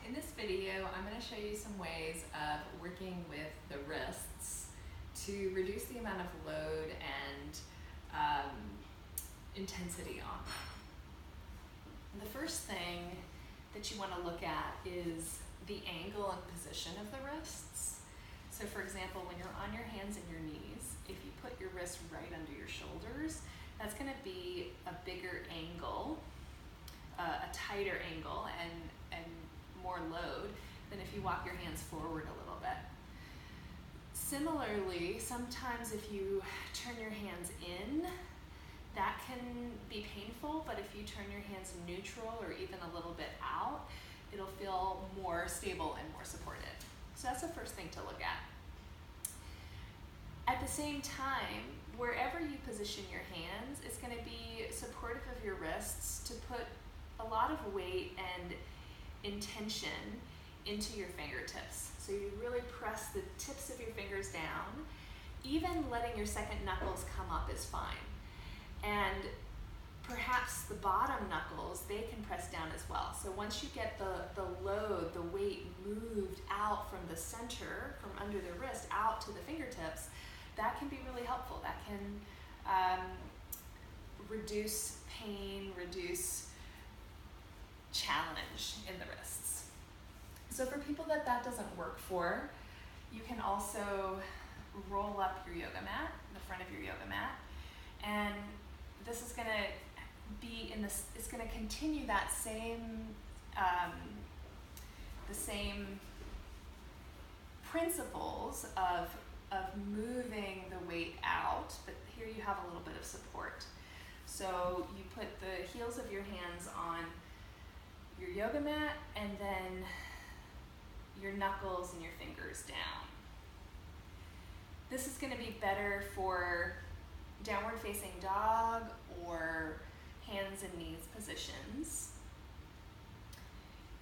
In this video, I'm going to show you some ways of working with the wrists to reduce the amount of load and intensity on them. The first thing that you want to look at is the angle and position of the wrists. So for example, when you're on your hands and your knees, if you put your wrist right under your shoulders, that's going to be a bigger angle, a tighter angle, and more load than if you walk your hands forward a little bit. Similarly, sometimes if you turn your hands in, that can be painful, but if you turn your hands neutral or even a little bit out, it'll feel more stable and more supported. So that's the first thing to look at. At the same time, wherever you position your hands, it's going to be supportive of your wrists to put a lot of weight and intention into your fingertips. So you really press the tips of your fingers down. Even letting your second knuckles come up is fine. And perhaps the bottom knuckles, they can press down as well. So once you get the load, the weight moved out from the center, from under the wrist out to the fingertips, that can be really helpful. That can reduce pain, reduce challenge in the wrists. So for people that doesn't work for, you can also roll up your yoga mat, the front of your yoga mat, and this is going to be in this, it's going to continue that same, the same principles of moving the weight out, but here you have a little bit of support. So you put the heels of your hands on your yoga mat and then your knuckles and your fingers down. This is going to be better for downward facing dog or hands and knees positions.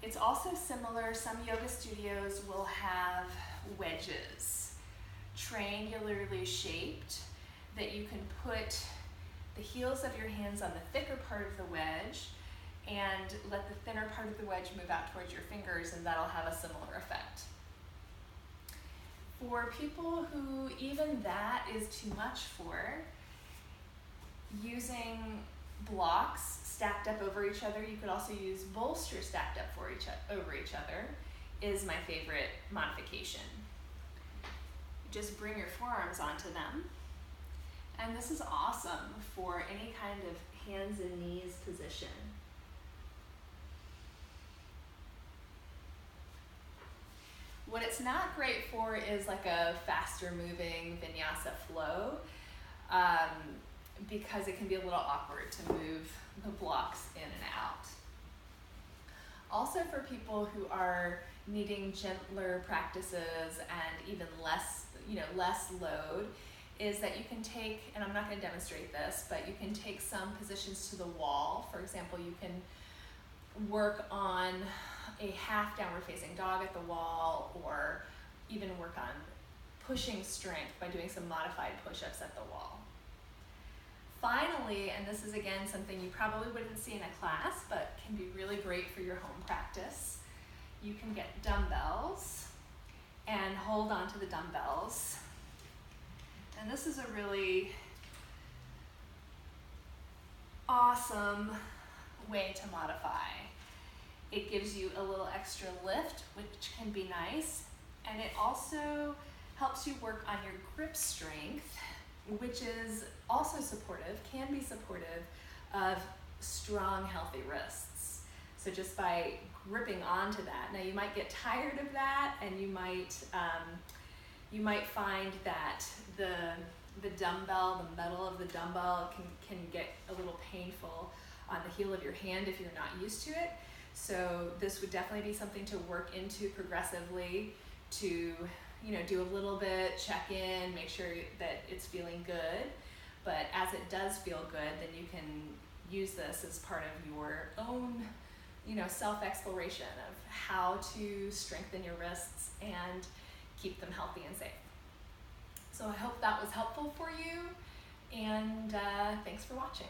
It's also similar, some yoga studios will have wedges, triangularly shaped, that you can put the heels of your hands on the thicker part of the wedge and let the thinner part of the wedge move out towards your fingers, and that'll have a similar effect. For people who even that is too much for, using blocks stacked up over each other, you could also use bolsters stacked up over each other, is my favorite modification. Just bring your forearms onto them, and this is awesome for any kind of hands and knees position. What it's not great for is like a faster moving vinyasa flow, because it can be a little awkward to move the blocks in and out. Also for people who are needing gentler practices and even less load, is that you can take, and I'm not going to demonstrate this, but you can take some positions to the wall. For example, you can work on a half downward facing dog at the wall, or even work on pushing strength by doing some modified push-ups at the wall. Finally, and this is again something you probably wouldn't see in a class, but can be really great for your home practice, you can get dumbbells and hold on to the dumbbells. And this is a really awesome way to modify. It gives you a little extra lift, which can be nice, and it also helps you work on your grip strength, which is also supportive, can be supportive of strong, healthy wrists. So just by gripping onto that, now you might get tired of that, and you might find that the dumbbell, the metal of the dumbbell can get a little painful on the heel of your hand if you're not used to it. So this would definitely be something to work into progressively, to do a little bit, check in, make sure that it's feeling good. But as it does feel good, then you can use this as part of your own self-exploration of how to strengthen your wrists and keep them healthy and safe. So I hope that was helpful for you, and thanks for watching.